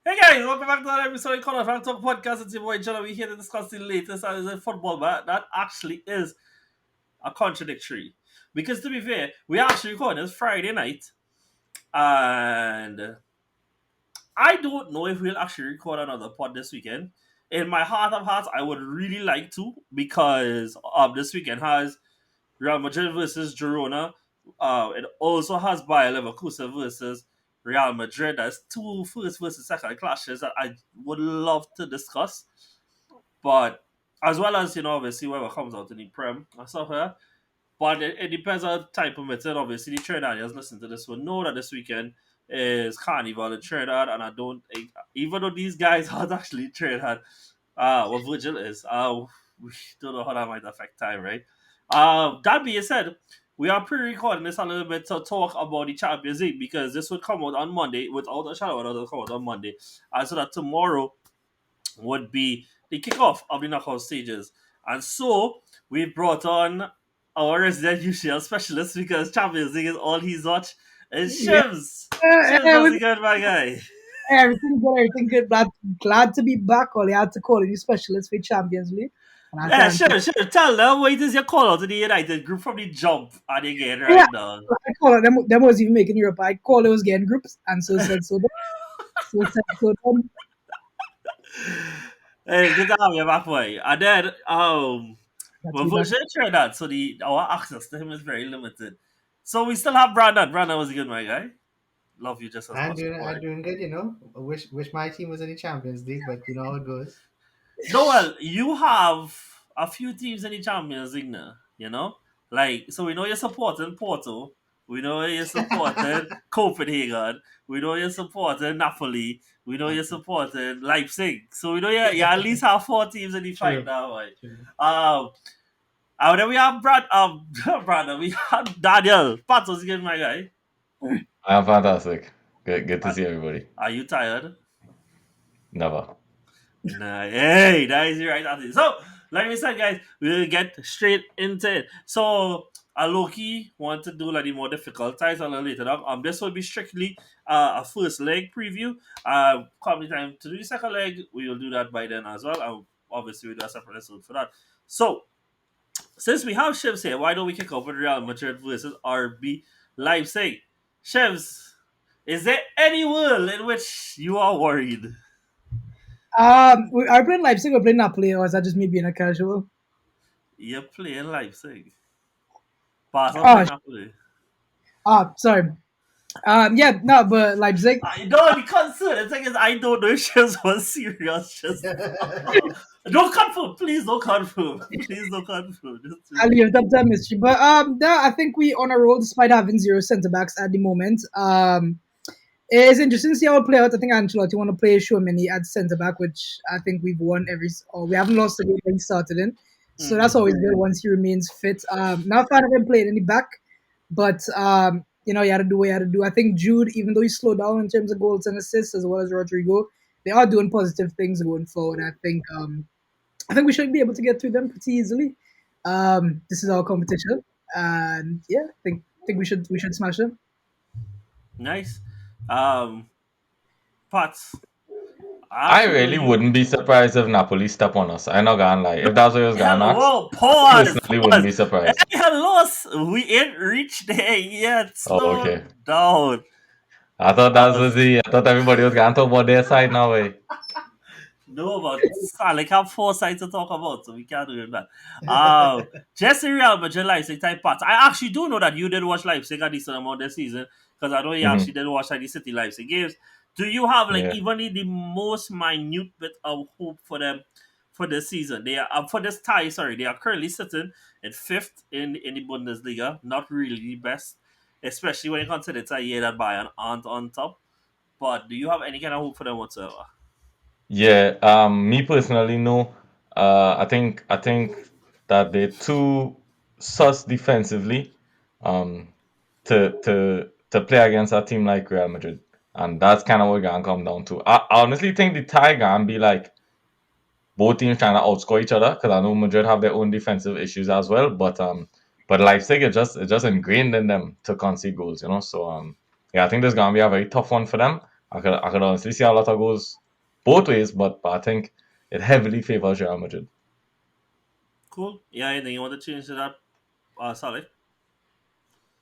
Hey guys, welcome back to another episode of Color Fan Talk Podcast. It's your boy John. We're here to discuss the latest as in football, but that actually is a contradictory. Because to be fair, we actually recording this Friday night, and I don't know if we'll actually record another pod this weekend. In my heart of hearts, I would really like to because this weekend has Real Madrid versus Girona. It also has Bayer Leverkusen versus Real Madrid. That's two first versus second clashes that I would love to discuss. But as well as, obviously whoever comes out in the Prem and stuff like that. But it depends on time permitted. Obviously, the Trinidadians listen to this will know that this weekend is Carnival in Trinidad, and I don't, even though these guys aren't actually in Trinidad, what Virgil is, we don't know how that might affect time, right? That being said, we are pre-recording this a little bit to talk about the Champions League because this would come out on Monday without a shadow of a doubt. It'll come out on Monday, and so that tomorrow would be the kickoff of the knockout stages. And so we brought on our resident UCL specialist because Champions League is all he's watched. It's Yeah, Shims. Shims, how's it going, my guy? everything good, everything good. Glad to be back. All you had to call a new specialist for Champions League. And I Yeah, thank you. sure. Tell them what it is you call out to the United group from the jump and again Yeah, right now. I call it, them was even making Europe. I call it was getting groups. And so said, so done. So said, so done. Hey, good to have you back, boy. And then, Glad to well, be back. Virgil tried that, so our access to him is very limited. So we still have Brandon. Brandon was a good, my guy. Love you just as I'm much, doing boy. I'm doing good, I wish my team was in the Champions League, but you know how it goes. Noel, you have a few teams in the Champions League now, you know? Like, so we know you're supporting Porto. We know you're supporting Copenhagen. We know you're supporting Napoli. We know you're supporting Leipzig. So we know you at least have four teams in the fight True, now, right? true. Um, and then we have Brandon, we have Daniel. Pat was good, my guy. I'm fantastic. Good to Are, see everybody. are you tired? Never. Nah, hey, that is the right answer. So, like we said, guys, we'll get straight into it. So, Loki want to do like the more difficult times a little later on. This will be strictly a first leg preview. Come the time to do the second leg, we will do that by then as well. And obviously, we'll do a separate episode for that. So, since we have Shivs here, why don't we kick off with Real Madrid versus RB Leipzig? Shivs, is there any world in which you are worried? Are we playing Leipzig or playing Napoli, or is that just me being a casual? You're playing Leipzig. Barca Oh, playing Napoli. sorry. Yeah, no, but Leipzig. I know the concern. The thing is, I don't know if she was serious. Just don't confirm, please. Don't confirm, please. Don't confirm. I leave it up to mystery. But no, I think we on a roll despite having zero centre backs at the moment. It's interesting to see how it play out. I think Ancelotti want to play Tchouaméni at centre back, which I think we've won or we haven't lost the game that he started in. So that's Mm-hmm. always good once he remains fit. Not a fan of him playing in the back, but you had to do what you had to do. I think Jude, even though he slowed down in terms of goals and assists as well as Rodrigo, they are doing positive things going forward. I think we should be able to get through them pretty easily. This is our competition, and yeah, I think we should smash them. Nice. Um, Pats. I I actually know really you. wouldn't be surprised if Napoli step on us. I'm not gonna lie. If that's what you was gonna ask, Hello, pause, personally wouldn't pause. be Hey, surprised. hello. We ain't reached there yet. Oh, Slow okay. down. I thought everybody was gonna talk about their side now, eh? No, but I like have four sides to talk about, so we can't do that. Jesse Real Madrid Leipzig type parts. I actually do know that you did watch Leipzig a decent amount this season because I know you Hmm. actually did watch like the City Leipzig games. Do you have like Yeah. even the most minute bit of hope for them for this season? They are for this tie. Sorry, they are currently sitting in fifth in the Bundesliga. Not really the best, especially when you consider it's a year that Bayern aren't on top. But do you have any kind of hope for them whatsoever? Yeah. Me personally, no. I think that they're too sus defensively. Um, to play against a team like Real Madrid. And that's kind of what it's gonna come down to. I honestly think the tie gonna be like both teams trying to outscore each other because I know Madrid have their own defensive issues as well. But Leipzig is just ingrained in them to concede goals, you know. So yeah, I think this is gonna be a very tough one for them. I can honestly see a lot of goals both ways, but I think it heavily favors Real Madrid. Cool. Yeah, anything you want to change to that, Sally?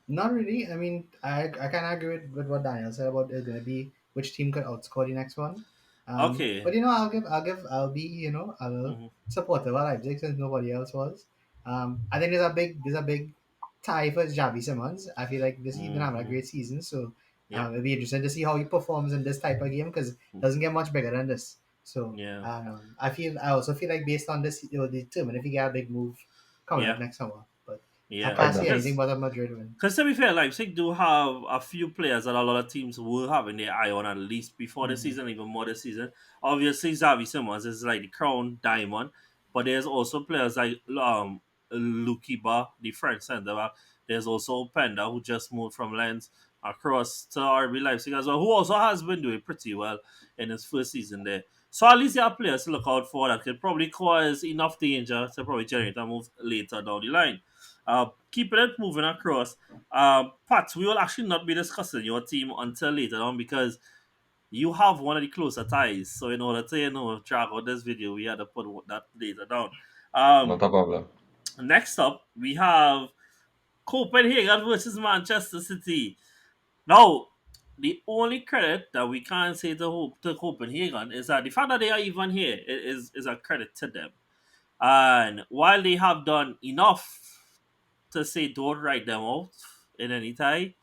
Not really. I mean, I can agree with what Daniel said about it's gonna be which team could outscore the next one. Okay. But I'll be I'll Hmm. support the Leipzig since nobody else was. I think there's a big tie for Javi Simmons. I feel like this he's been having a Hmm. great season, so Yep. it'll be interesting to see how he performs in this type of game because it doesn't get much bigger than this. So Yeah. I also feel like based on this, it will determine if he get a big move coming Yeah. up next summer. But I Yeah. can't see Exactly. anything Because but a Madrid win. Because to be fair, Leipzig do have a few players that a lot of teams will have in their eye on at least before the Mm-hmm. season, even more this season. Obviously, Xavi Simons is like the crown diamond, but there's also players like Lukiba, the French centre back. There's also Penda, who just moved from Lens across to RB Leipzig as well, who also has been doing pretty well in his first season there. So at least there are players to look out for that could probably cause enough danger to probably generate a move later down the line. Keeping it moving across, Pat, we will actually not be discussing your team until later on because you have one of the closer ties. So in order to drag out this video, we had to put that later down. Not Um, a problem. Next up, we have Copenhagen versus Manchester City. Now, the only credit that we can say to Copenhagen is that the fact that they are even here is a credit to them. And while they have done enough to say don't write them out in any tie,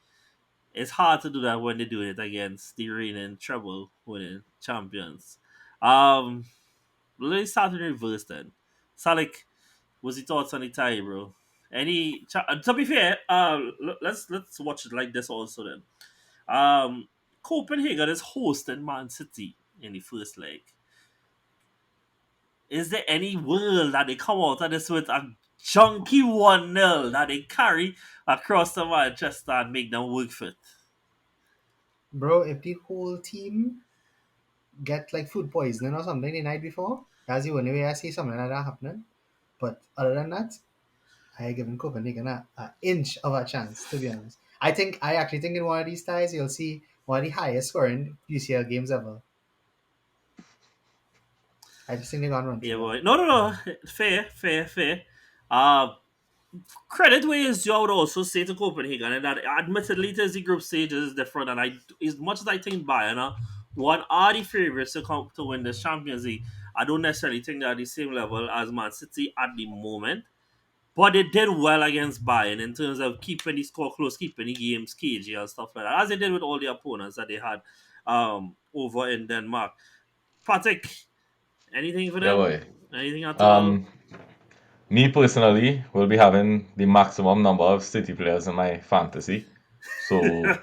it's hard to do that when they're doing it against the reigning treble winning champions. Um, let's start in reverse then. Salik, what's your thoughts on the tie, bro? To be fair, let's watch it like this also then. Um, Copenhagen is hosting Man City in the first leg. Is there any world that they come out of this with a chunky 1-0 that they carry across the Manchester and make them work for it? Bro, if the whole team get like food poisoning or something the night before, that's the only way I see something like that happening. But other than that, I given Copenhagen a inch of a chance, to be honest. I actually think in one of these ties you'll see one of the highest scoring UCL games ever. I just think they're gonna run Yeah, through that. boy. No, no, no. Fair, fair, fair. Uh, Credit where is due, I would also say to Copenhagen, and that admittedly, it is the group stage is different. And as much as I think Bayern one are the favourites to come to win this Champions League, I don't necessarily think they're at the same level as Man City at the moment. But they did well against Bayern in terms of keeping the score close, keeping the games cagey and stuff like that, as they did with all the opponents that they had over in Denmark. Patrick, anything for Yeah, them? boy. Anything at all? Um, Me personally will be having the maximum number of City players in my fantasy. So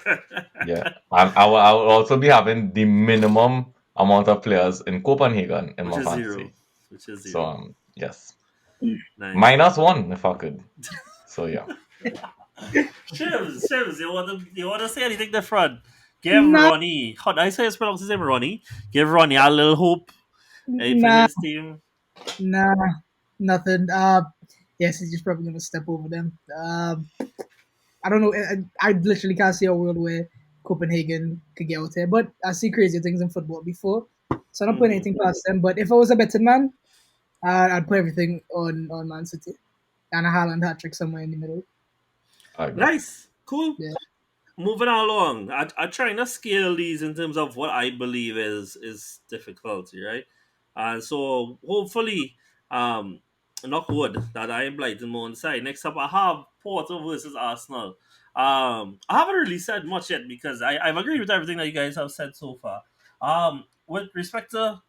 yeah, and I will also be having the minimum amount of players in Copenhagen in Which my is zero. fantasy. Which is So zero. yes, Nice. -1 if I could. So yeah, Shivs, you wanna say anything different? Give Nah, Ronnie, how I say his pronounce his name Ronnie. Give Ronnie a little hope for nah, his team. nah, nothing. Yes, he's just probably gonna step over them. I don't know. I literally can't see a world where Copenhagen could get out here. But I see crazier things in football before, so I'm not putting Hmm. anything past them. But if I was a betting man, I'd put everything on Man City and a Holland hat trick somewhere in the middle. I agree. Nice, cool. Yeah. Moving along, I trying to scale these in terms of what I believe is difficulty, right? And so hopefully, knock wood that I am blighting more on the side. Next up, I have Porto versus Arsenal. I haven't really said much yet because I've agreed with everything that you guys have said so far. With respect to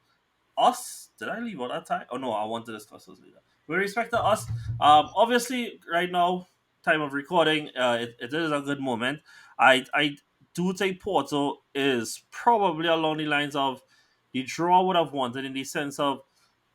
us, did I leave out that time? Oh no, I want to discuss this later. With respect to us, obviously right now, time of recording, it is a good moment. I do think Porto is probably along the lines of the draw I would have wanted in the sense of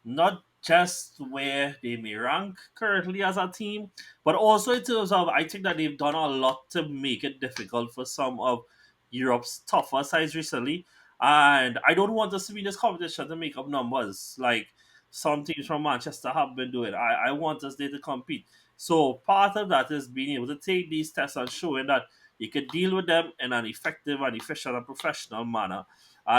not just where they may rank currently as a team, but also in terms of I think that they've done a lot to make it difficult for some of Europe's tougher sides recently. And I don't want us to be in this competition to make up numbers like some teams from Manchester have been doing. I want us there to compete. So part of that is being able to take these tests and showing that you can deal with them in an effective and efficient and professional manner.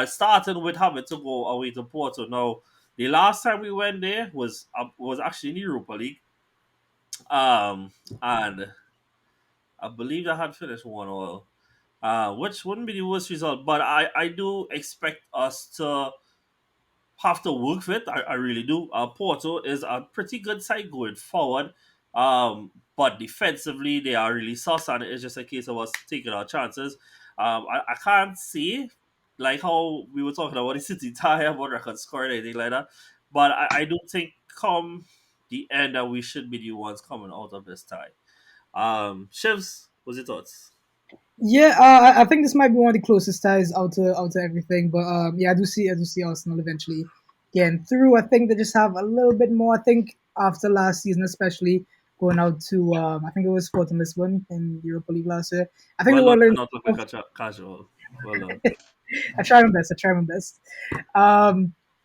Starting with having to go away to Porto. Now, the last time we went there was actually in the Europa League, um, and I believe I had finished 1-1, which wouldn't be the worst result. But I do expect us to have to work with. I really do. Porto is a pretty good side going forward, but defensively they are really sus, and it's just a case of us taking our chances. I can't see like how we were talking about the City tie about record score or anything like that, but I do think come the end that we should be the ones coming out of this tie. Shivs, what's your thoughts? Yeah, I think this might be one of the closest ties out to everything. But yeah, I do see Arsenal eventually getting through. I think they just have a little bit more. I think after last season, especially going out to I think it was Sporting Lisbon in the Europa League last year. I think they Well were done to learning. not look like a casual. Well done. I try my best. I try my best.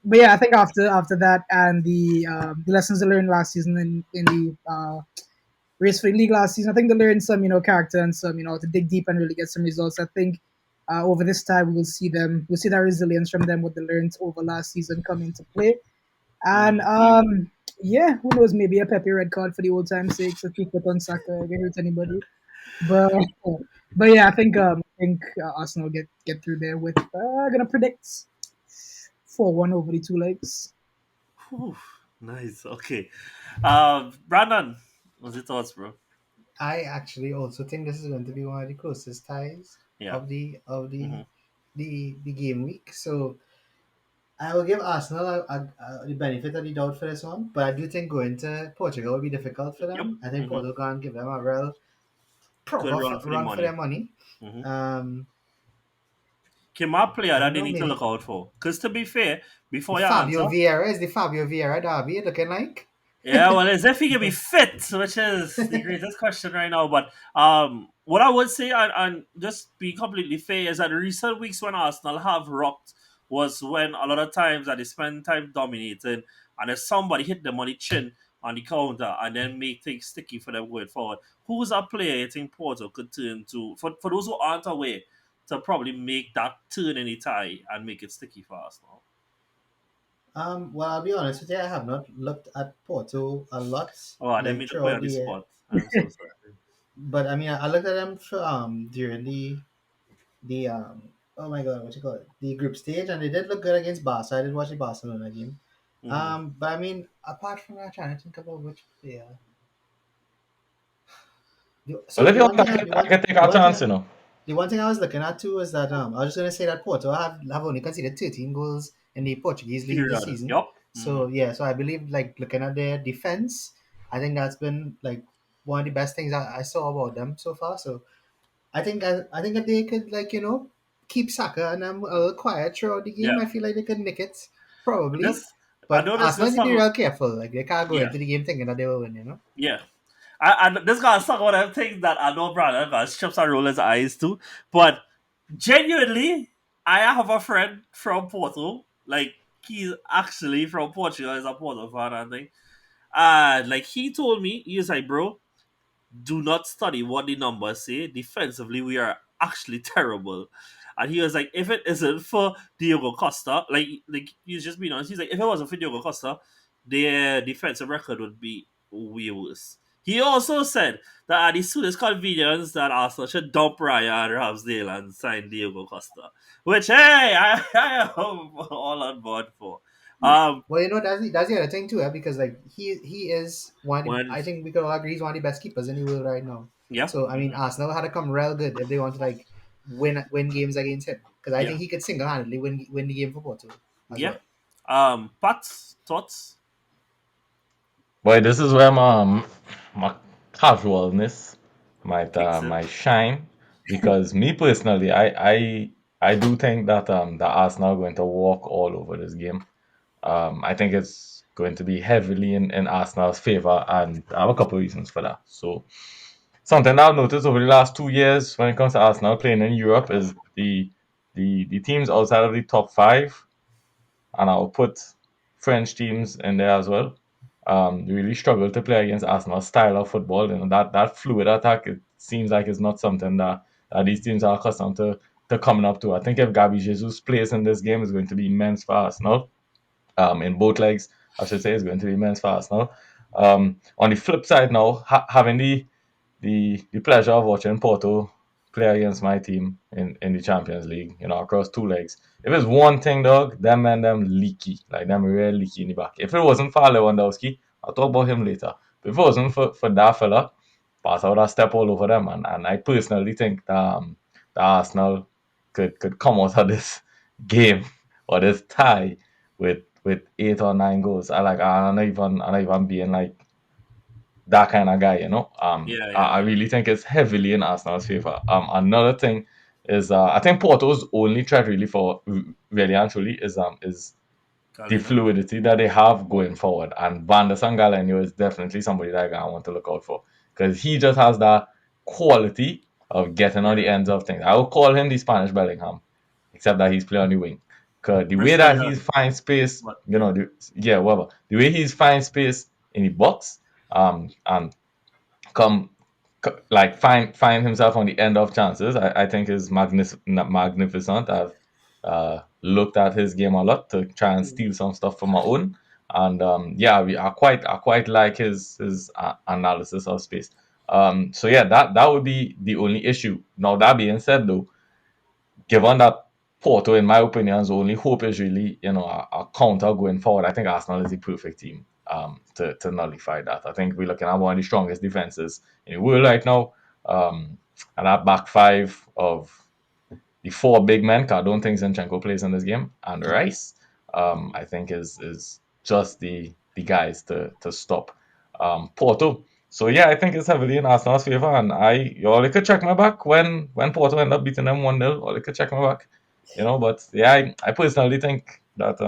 But yeah, I think after that and the lessons I learned last season in the race for the league last season, I think they learned some character and some to dig deep and really get some results. I think over this time we'll see that resilience from them what they learned over last season come into play. And Mhm. yeah, who knows? Maybe a Pepe red card for the old time's sake, so keep it on Saka. If it hurt anybody. But but yeah, I think Arsenal get through there with gonna predict 4-1 over the two legs. Whew, nice. Okay. Brandon, what's your thoughts, bro? I actually also think this is going to be one of the closest ties Yeah. of Hmm. the game week. So I will give Arsenal the benefit of the doubt for this one, but I do think going to Portugal will be difficult for Yep. them. I think Hmm. Portugal can give them a real proper Good run for the run for their money. money. Hmm. Um, Kima player I that don't they know, need to look maybe out for. Because to be fair, the before you Fabio answer, Vieira is the Fabio Vieira derby looking like. yeah, well, as if he can be fit, which is the greatest question right now. But what I would say, and just be completely fair, is that recent weeks when Arsenal have rocked was when a lot of times that they spend time dominating, and if somebody hit them on the chin on the counter and then make things sticky for them going forward. Who's a player you think Porto could turn to, for those who aren't aware, to probably make that turn in the tie and make it sticky for Arsenal? Well, I'll be honest with you, I have not looked at Porto a lot, Oh, I didn't like mean to put you throughout on the the year. spot. I'm so sorry. But I mean, I looked at them for, during the oh my god, what you call it, the group stage, and they did look good against Barca. I did watch the Barcelona game. Hmm. But I mean, apart from that, I'm trying to think about which player. Well, So if the you want, one thing, I can take the our one thing, chance, you know. the one thing I was looking at too is that I was just gonna say that Porto have only conceded 13 goals in the Portuguese league this Period. season. Yup. Hmm. So yeah, so I believe like looking at their defense, I think that's been like one of the best things I saw about them so far. So I think if they could like keep Saka and a little quiet throughout the game, Yeah. I feel like they could nick it probably. This I But know this Arsenal gonna need to be suck. real careful. Like they can't go Yeah. into the game thinking that they will win. Yeah. And this gonna suck one of them things that I know Brandon gonna chips and roll his eyes too. But genuinely, I have a friend from Porto. Like he's actually from Portugal, he's a Porto fan, I think. And like he told me, he was like, bro, do not study what the numbers say. Defensively, we are actually terrible. And he was like, if it isn't for Diogo Costa, like he's just being honest, he's like, if it wasn't for Diogo Costa, their defensive record would be way worse. He also said that at the soonest convenience that Arsenal should dump Ryan Ramsdale and sign Diego Costa. Which hey, I am all on board for. Well, that's the other thing too, because like he is one. Of the, When I think we could all agree he's one of the best keepers in the world right now. yeah, So I mean, mhm, Arsenal had to come real good if they want to like win games against him, because I yeah, think he could single handedly win the game for Porto as yeah. well. Pat's thoughts? Boy, this is where my casualness Kicks in. might shine, because me personally, I do think that that Arsenal are going to walk all over this game. I think it's going to be heavily in Arsenal's favor, and I have a couple of reasons for that. So something I've noticed over the last 2 years when it comes to Arsenal playing in Europe is the teams outside of the top five, and I'll put French teams in there as well. Really struggle to play against Arsenal's style of football. That fluid attack, it seems like it's not something that these teams are accustomed to coming up to. I think if Gabby Jesus plays in this game, it's going to be immense for Arsenal. In both legs, I should say, is going to be immense for Arsenal. On the flip side now, having the pleasure of watching Porto play against my team in the Champions League, across two legs. If it's one thing, dog, them leaky. Like them real leaky in the back. If it wasn't for Lewandowski, I'll talk about him later. But if it wasn't for that fella, Barca would have stepped all over them, and I personally think that Arsenal could come out of this game or this tie with 8 or 9 goals. I'm not even being like that kind of guy, Yeah, I yeah. really think it's heavily in Arsenal's favor. Another thing is I think Porto's only threat really for really and truly is the Galeno. fluidity that they have going forward. And Van der Sangaleño is definitely somebody that I want to look out for because he just has that quality of getting on the Yeah. ends of things. I would call him the Spanish Bellingham, except that he's playing on the wing. Because the way So that yeah, he's find space, but yeah. whatever. The way he's find space in the box, and come like find himself on the end of chances. I think is magnificent. I've looked at his game a lot to try and Mhm. steal some stuff from my own, and I quite like his analysis of space. So yeah, that would be the only issue. Now that being said, though, given that Porto, in my opinion's only hope is really, a counter going forward. I think Arsenal is the perfect team to nullify that. I think we're looking at one of the strongest defenses in the world right now. Um, and that back five of the four big men, 'cause I don't think Zinchenko plays in this game, and Rice, I think is just the guys to stop Porto. So yeah, I think it's heavily in Arsenal's favor, and y'all could check my back when Porto end up beating them 1-0. Or they could check my back, But yeah, I personally think that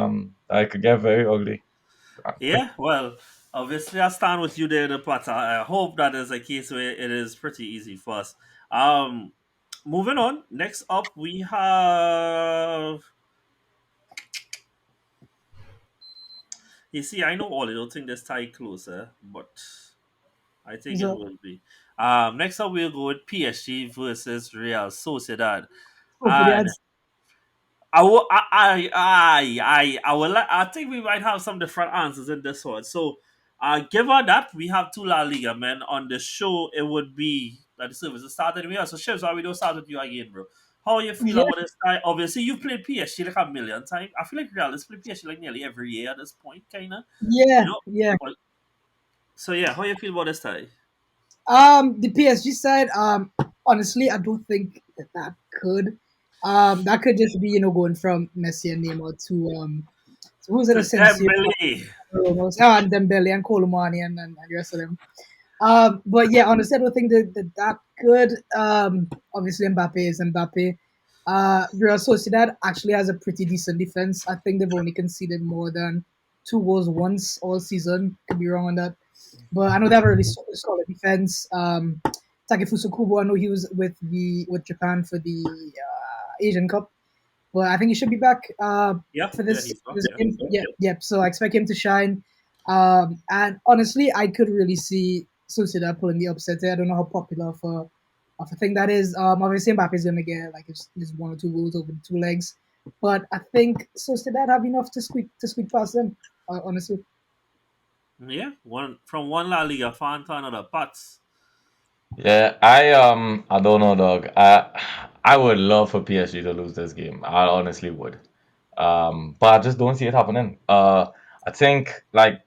I could get very ugly. Yeah, well, obviously I stand with you there, the Potter. I hope that is a case where it is pretty easy for us. Um, moving on. Next up, we have. You see, I know all. I don't think this tie closer, but I think it So will be. Next up, we'll go with PSG versus Real Sociedad, hopefully and that's I think we might have some different answers in this one. So, given that we have two La Liga men on the show, it would be that the service is started with us. So, Shivs, why we don't start with you again, bro? How you feel yeah, about this time? Obviously, you've played PSG like a million times. I feel like Real has played PSG like nearly every year at this point, kind of. You yeah, know? yeah. Well, so, yeah, how you feel about this time? The PSG side, honestly, I don't think that could. That could just be going from Messi and Neymar to who's it, To Asensio, Dembele. Ramos, and Dembele and Colomani and the rest of them. But yeah, honestly, I don't think that good. Obviously, Mbappe is Mbappe. Real Sociedad actually has a pretty decent defense. I think they've only conceded more than 2 goals once all season. Could be wrong on that, but I know they have a really solid defense. Takefusa Kubo, I know he was with Japan for the Asian Cup, but I think he should be back Yeah, for yeah, this, he's back. this Yeah. game. Yeah, yeah. So I expect him to shine. And honestly, I could really see Sociedad pulling the upset there. I don't know how popular of a thing that is. Obviously Mbappe is gonna get like his 1 or 2 goals over the 2 legs, but I think Sociedad have enough to squeak past them. Honestly, Yeah, one from one La Liga fan to another. Pats. Yeah, I don't know, dog. I would love for PSG to lose this game. I honestly would. But I just don't see it happening. I think like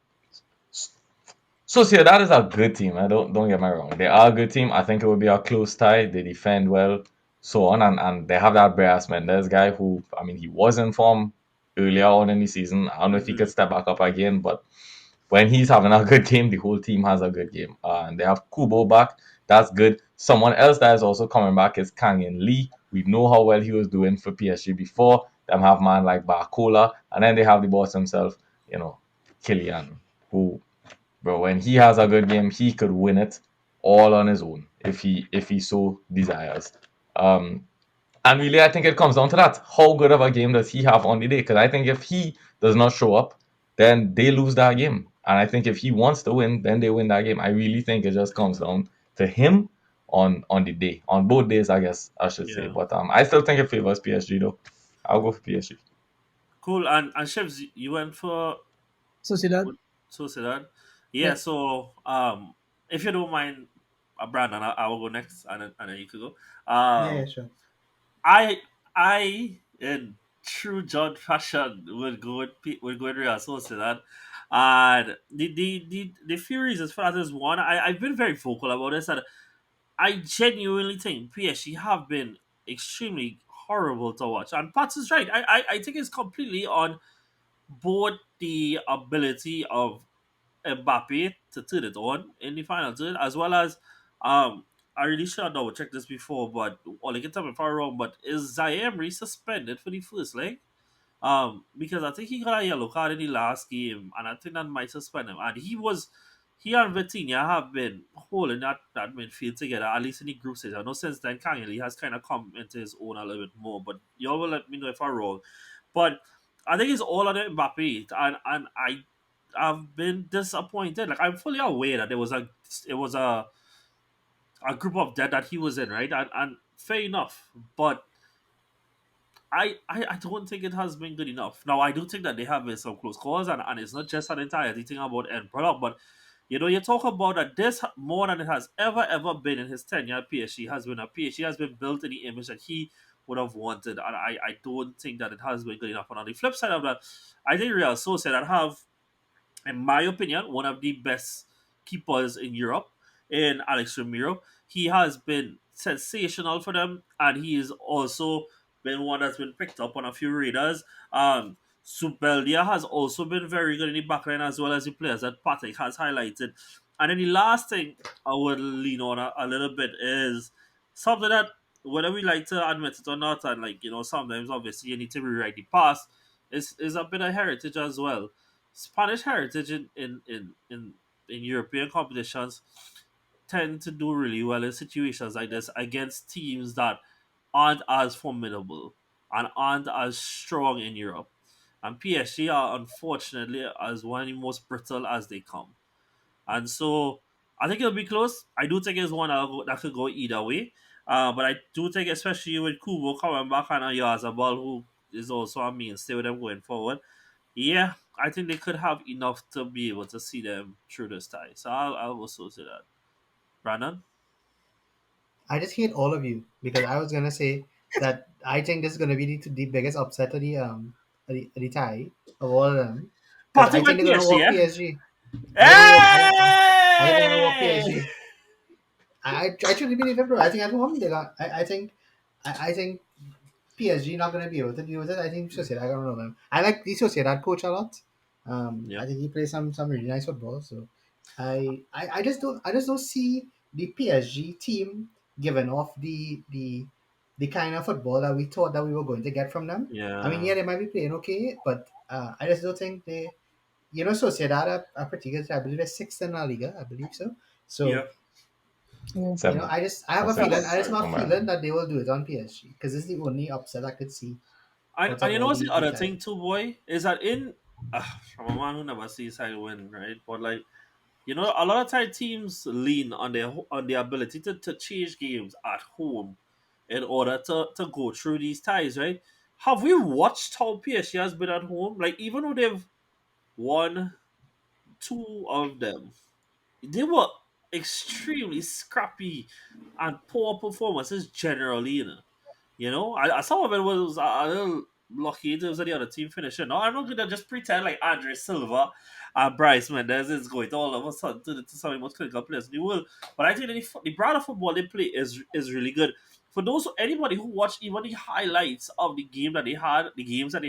Sociedad is a good team. I don't get me wrong. They are a good team. I think it would be a close tie. They defend well, so on, and they have that Bryas Mendes guy who, I mean, he was in form earlier on in the season. I don't know if he Mm-hmm. could step back up again, but when he's having a good game, the whole team has a good game. And they have Kubo back. That's good. Someone else that is also coming back is Kang In Lee. We know how well he was doing for PSG before. Them have man like Barcola, and then they have the boss himself, Killian, who, bro, when he has a good game, he could win it all on his own if he so desires. Um, and really, I think it comes down to that. How good of a game does he have on the day? Because I think if he does not show up, then they lose that game. And I think if he wants to win, then they win that game. I really think it just comes down to him on the day, on both days, I guess I should say. Yeah. But I still think it favors PSG though. I'll go for PSG. Cool. And Chefs, you went for Sociedad. what- Sociedad? Yeah. Yeah. So if you don't mind, Brandon, I will go next, and then you could go. Yeah, yeah, Um, sure. I in true John fashion would go with Real Sociedad, and the few reasons for that is one. I've been very vocal about this, and I genuinely think PSG have been extremely horrible to watch. And Pats is right. I think it's completely on both the ability of Mbappe to turn it on in the final third, as well as I really should have double checked this before, but or like tell me if I'm wrong, but is Zaire suspended for the first leg? Because I think he got a yellow card in the last game, and I think that might suspend him. And he and Vitinha have been holding that midfield together, at least in the group stage. I know since then, Kangeli has kind of come into his own a little bit more, but y'all will let me know if I'm wrong. But I think it's all under Mbappe, and I've been disappointed. Like I'm fully aware that it was a group of dead that he was in, right? And fair enough, but I don't think it has been good enough. Now I do think that they have been some close calls, and it's not just an entirety thing about end product, but you talk about that this more than it has ever been in his tenure at PSG has been a PSG has been built in the image that he would have wanted, and I don't think that it has been good enough. And on the flip side of that, I think Real Sociedad have, in my opinion, one of the best keepers in Europe in Alex Ramiro. He has been sensational for them, and he has also been one that's been picked up on a few radars. Subeldia has also been very good in the backline as well as the players that Patrick has highlighted. And then the last thing I would lean on a little bit is something that whether we like to admit it or not, and sometimes obviously you need to rewrite the past, is a bit of heritage as well. Spanish heritage in European competitions tend to do really well in situations like this against teams that aren't as formidable and aren't as strong in Europe. And PSG are unfortunately as one of the most brittle as they come. And so I think it'll be close. I do think it's one that could go either way. But I do think, especially with Kubo coming back and Yazabal, who is also a mainstay with them going forward, yeah, I think they could have enough to be able to see them through this tie. So I'll also say that. Brandon? I just hate all of you because I was gonna say that I think this is gonna be the biggest upset of the tie of all of them because Party I with think they're gonna PSG, walk yeah? PSG. I think they're gonna walk. I think they're gonna walk Hey! PSG. I truly believe it, bro. I think at home they got. I think PSG not gonna be able to deal with it. I think Sociedad gonna know them. I like the Sociedad coach a lot. I Yep. think he plays some really nice football. So I just don't see the PSG team giving off the kind of football that we thought that we were going to get from them. I mean, Yeah. yeah, they might be playing okay, but I just don't think they. Sociedad are pretty good. I believe they're sixth in La Liga. I believe so. So Yep. Yeah. Seven I have or a feeling. six. I just Sorry. have Oh a man. feeling that they will do it on PSG because it's the only upset I could see out And of you know all what's the the other thing ties. too, boy? Is that from a man who never sees side win, right? But like, a lot of time teams lean on their ability to change games at home in order to go through these ties, right? Have we watched how PSG has been at home? Like even though they've won two of them, they were extremely scrappy and poor performances generally. Some of it was a little lucky in terms of the other team finishing. No, I'm not gonna just pretend like Andre Silva and Bryce Mendes is going to all of a sudden to some of the most clinical players in the world. But I think that the brand of football they play is really good. For anybody who watched even the highlights of the games that they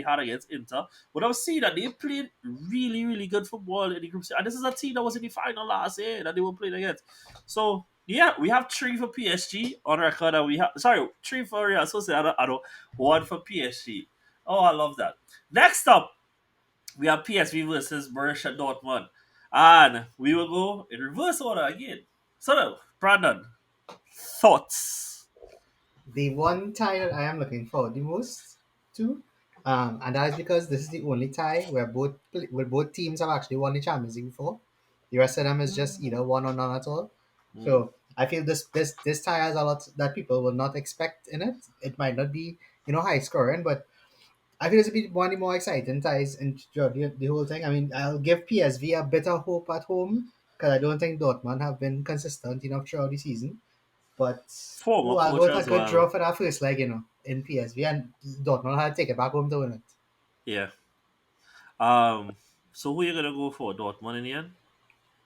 had against Inter, would have seen that they played really, really good football in the group stage. And this is a team that was in the final last year that they were playing against. So yeah, we have three for PSG on record, and we have three for Real Sociedad and one for PSG. Oh, I love that. Next up, we have PSV versus Borussia Dortmund, and we will go in reverse order again. So, Brandon, thoughts? The one tie that I am looking forward the most to, and that is because this is the only tie where both teams have actually won the Champions League before. The rest of them is just either one or none at all. Mm, So I feel this tie has a lot that people will not expect in it. It might not be high scoring, but I feel it's a bit one of the more exciting ties in throughout the whole thing. I mean, I'll give PSV a bit of hope at home because I don't think Dortmund have been consistent enough throughout the season. But Former I'll coach go with a as good well. draw for that first leg, in PSV, and Dortmund had to take it back home to win it. Yeah. So who you gonna go for? Dortmund in the end?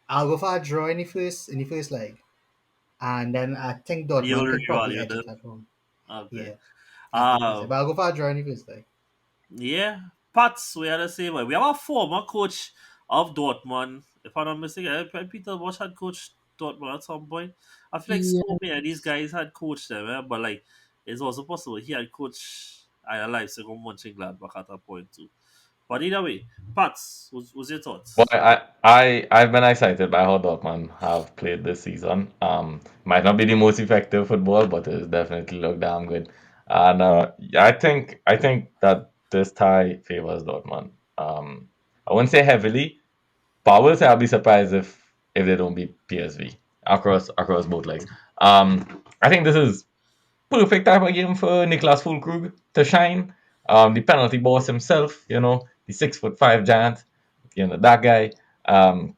I'll go for a draw in the first leg, and then I think You'll Dortmund could probably revalue edge then. it at home. Okay. Yeah, I think so. Um. But I'll go for a draw in the first leg. Yeah. Pats, we are the same way. We have a former coach of Dortmund. If I'm not mistaken, Peter Bosch had coached Dortmund at some point. I feel like so many of these Yes. guys had coached them, but like it's also possible he had coached either Leipzig or Mönchengladbach at a point too. But either way, Pats, was your Well, thoughts? I've been excited by how Dortmund have played this season. Might not be the most effective football, but it's definitely looked damn good. And I think that this tie favors Dortmund. I wouldn't say heavily, but I will say I'll be surprised if they don't beat PSV across both legs. I think this is perfect type of game for Niklas Fulkrug to shine. The penalty boss himself, the 6'5" giant, that guy. Um,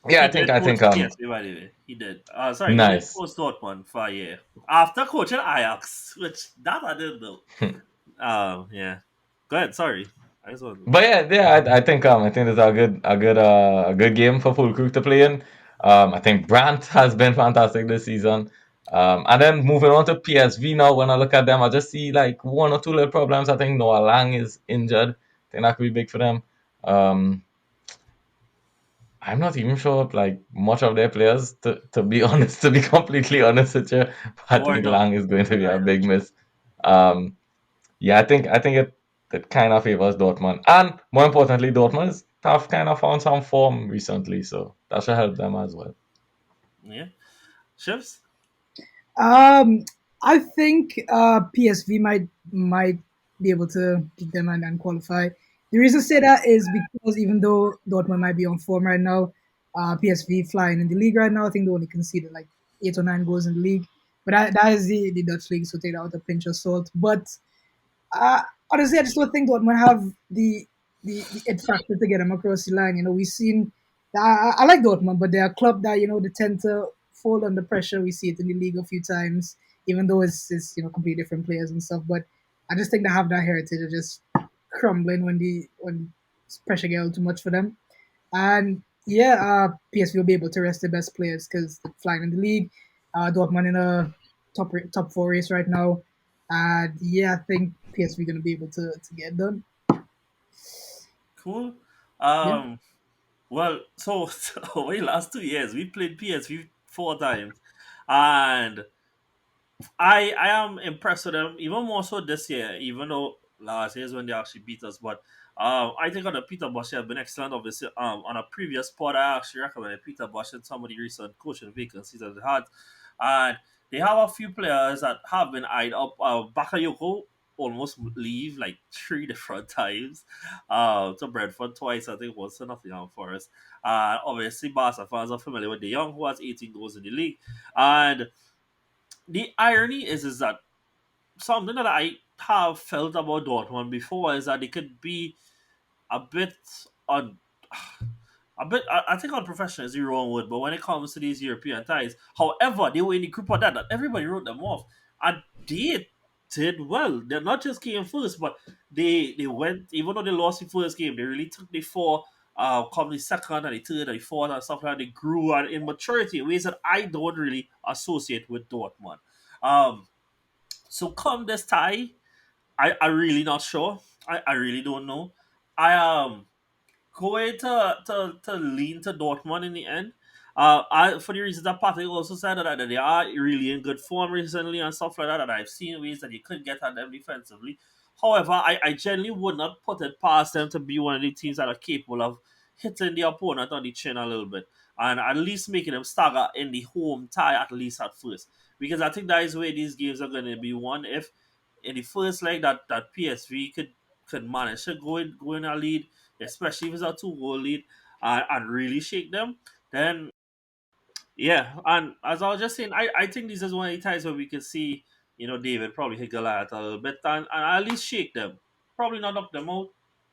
yeah, He I think did I coach think PSV, by the way. He did. Sorry, he did nice. coach Dortmund for a year after coaching Ajax, which that I didn't know. Yeah. Go ahead. Sorry, I just want. But I think it's a good game for Fulkrug to play in. I think Brandt has been fantastic this season. And then moving on to PSV now, when I look at them, I just see like one or two little problems. I think Noah Lang is injured. I think that could be big for them. Um, I'm not even sure like much of their players to be honest, to be completely honest with you. I Or think no. Lang is going to be Yeah, a yeah. big miss. Um, yeah, I think it kind of favors Dortmund, and more importantly, Dortmund have kind of found some form recently, so that should help them as well. Yeah. Shifts? Um, I think PSV might be able to beat them and qualify. The reason I say that is because even though Dortmund might be on form right now, PSV flying in the league right now. I think they only conceded like 8 or 9 goals in the league, but that is the Dutch league, so take that with a pinch of salt. But uh, honestly, I just don't think Dortmund have the it factor to get them across the line. We've seen. I like Dortmund, but they're a club that they tend to fall under pressure. We see it in the league a few times, even though it's completely different players and stuff. But I just think they have that heritage of just crumbling when pressure get a little too much for them. And yeah, PSV will be able to rest their best players because they're flying in the league. Dortmund in a top four race right now. And yeah, I think PSV going to be able to get it done. Cool. Yeah. Um. Well, so over the last 2 years, we played PSV 4 times, and I am impressed with them even more so this year. Even though last year is when they actually beat us, but I think on the Peter Bosch have been excellent. Obviously, on a previous pod, I actually recommended Peter Bosch and some of the recent coaching vacancies that they had, and they have a few players that have been eyed up. Bakayoko almost leave like 3 different times. To Brentford twice, I think once to Nottingham Forest. Obviously, Barca fans are familiar with De Jong, who has 18 goals in the league, and the irony is that something that I have felt about Dortmund before is that they could be a bit on I think unprofessional is the wrong word, but when it comes to these European ties, however, they were in the group of that everybody wrote them off. And they did well. They not just came first, but they went, even though they lost the first game, they really took the four, come the second and the third and the fourth and stuff like that. They grew and in maturity in ways that I don't really associate with Dortmund. Um so come this tie, I really not sure. I really don't know. I going to lean to Dortmund in the end. For the reasons that Patrick also said that they are really in good form recently and stuff like that, and I've seen ways that you could get at them defensively. However, I generally would not put it past them to be one of the teams that are capable of hitting the opponent on the chin a little bit and at least making them stagger in the home tie at least at first. Because I think that is where these games are going to be won. If in the first leg that PSV could manage to go in a lead, especially if it's a 2 goal lead, and really shake them, then Yeah, and as I was just saying, I think this is one of the times where we can see, David probably hit Goliath a little bit and at least shake them. Probably not knock them out,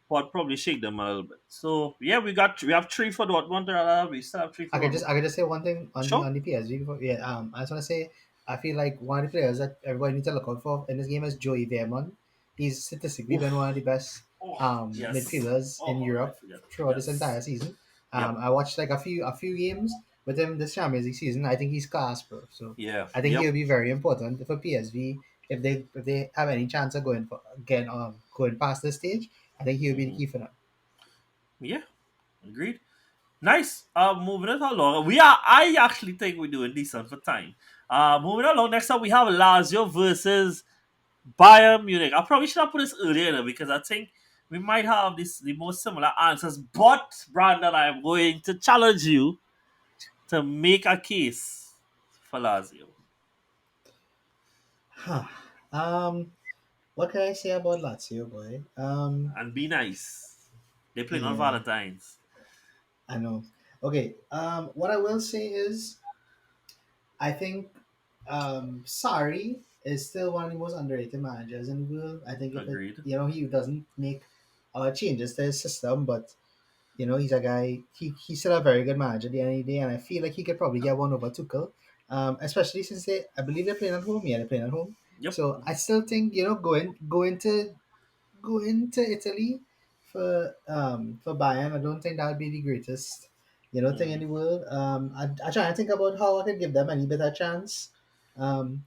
but probably shake them a little bit. So yeah, we have three for Dortmund. We still have three for Dortmund. I could just say one thing on Sure. the PSV before. Yeah, I just want to say I feel like one of the players that everybody needs to look out for in this game is Joey Veerman. He's statistically been one Oof. of the best Oh yes. midfielders in Oh, I Europe forget. throughout this entire Yes. season. Yep. I watched like a few games with him this Champions League season. I think he's class, bro. So Yeah. I think he'll Yep. be very important for PSV if they have any chance of going past this stage. I think he'll be the Hmm. key for them. Yeah. Agreed. Nice. Moving it along. I actually think we're doing decent for time. Moving along. Next up, we have Lazio versus Bayern Munich. I probably should have put this earlier though, because I think we might have the most similar answers. But Brandon, I'm going to challenge you to make a case for Lazio Huh. Um, what can I say about Lazio, boy? and be nice. They playing on Yeah, Valentine's. I know. Okay. What I will say is, I think, Sari is still one of the most underrated managers in the world. I think if it, Agreed. he doesn't make changes to his system, but he's a guy. He's still a very good manager at the end of the day, and I feel like he could probably get one over Tuchel. Especially since I believe they're playing at home. Yeah, they're playing at home. Yep. So I still think going to Italy for Bayern. I don't think that would be the greatest thing in Mm. the world. I try to think about how I could give them any better chance. Um,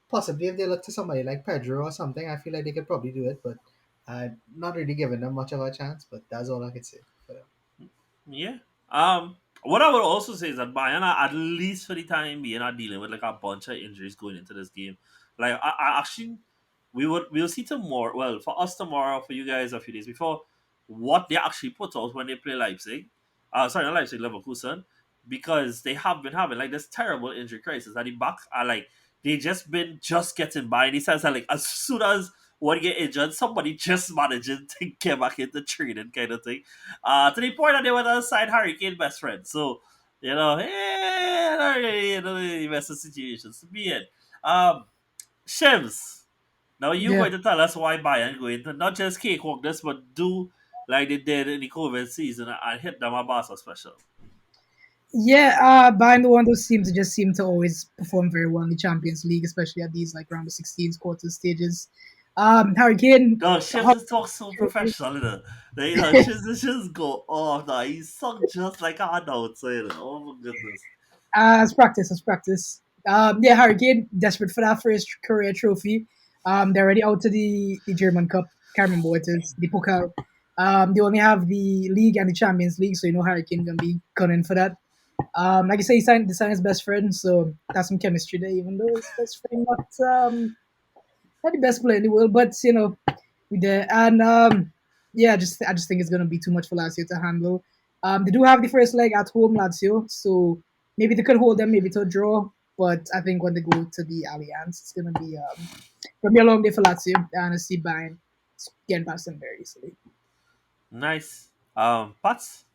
Possibly if they look to somebody like Pedro or something, I feel like they could probably do it. But I'm not really giving them much of a chance. But that's all I could say for them. Yeah. What I would also say is that Bayern are, at least for the time being, are dealing with like a bunch of injuries going into this game. Like I actually, we'll see tomorrow. Well, for us tomorrow, for you guys a few days before, what they actually put out when they play Leipzig. Sorry, not Leipzig, Leverkusen, because they have been having like this terrible injury crisis at the back. Are like they just getting by. In the sense that like as soon as one get injured, somebody just managing to get back into training kind of thing. To the point that they were to sign Hurricane best friend. So, not really, the best of situations to be in. Shims, now you Yeah. going to tell us why Bayern going to not just cakewalk this, but do like they did in the COVID season and hit them a Barca special. Yeah, Bayern the one those teams that just seem to always perform very well in the Champions League, especially at these like round of 16s quarter stages. Harry Kane, No, Shims just talks so professional, you know. Shims go off now. He sung just like an announcer, you know. Oh my goodness. It's practice. It's practice. Yeah, Harry Kane desperate for that first career trophy. They're already out to the German Cup. Can't remember what it is. The Pokal. They only have the league and the Champions League, so Harry Kane gonna be gunning for that. Like you say, he signed his best friend, so that's some chemistry there. Even though his best friend not the best player in the world, but we there. And yeah, I just think it's gonna be too much for Lazio to handle. They do have the first leg at home, Lazio, so maybe they could hold them, maybe to a draw. But I think when they go to the Allianz, it's gonna be a long day for Lazio. And I see Bayern getting past them very easily. Nice. Pats?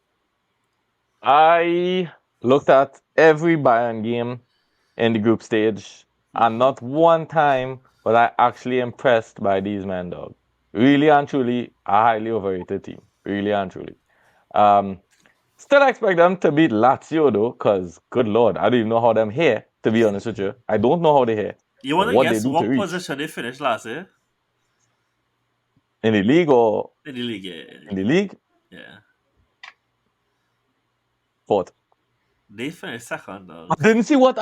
I looked at every Bayern game in the group stage, and Mm-hmm. not one time was I actually impressed by these men, dog. Really and truly, a highly overrated team. Really and truly. Um, Still expect them to beat Lazio though, because good lord, I don't even know how them here, to be honest with you. I don't know how they here You or want to what they guess do to what reach position they finished last year in the league or in the league? Yeah, in the league. yeah. Fourth. They finished second, I dog. didn't see what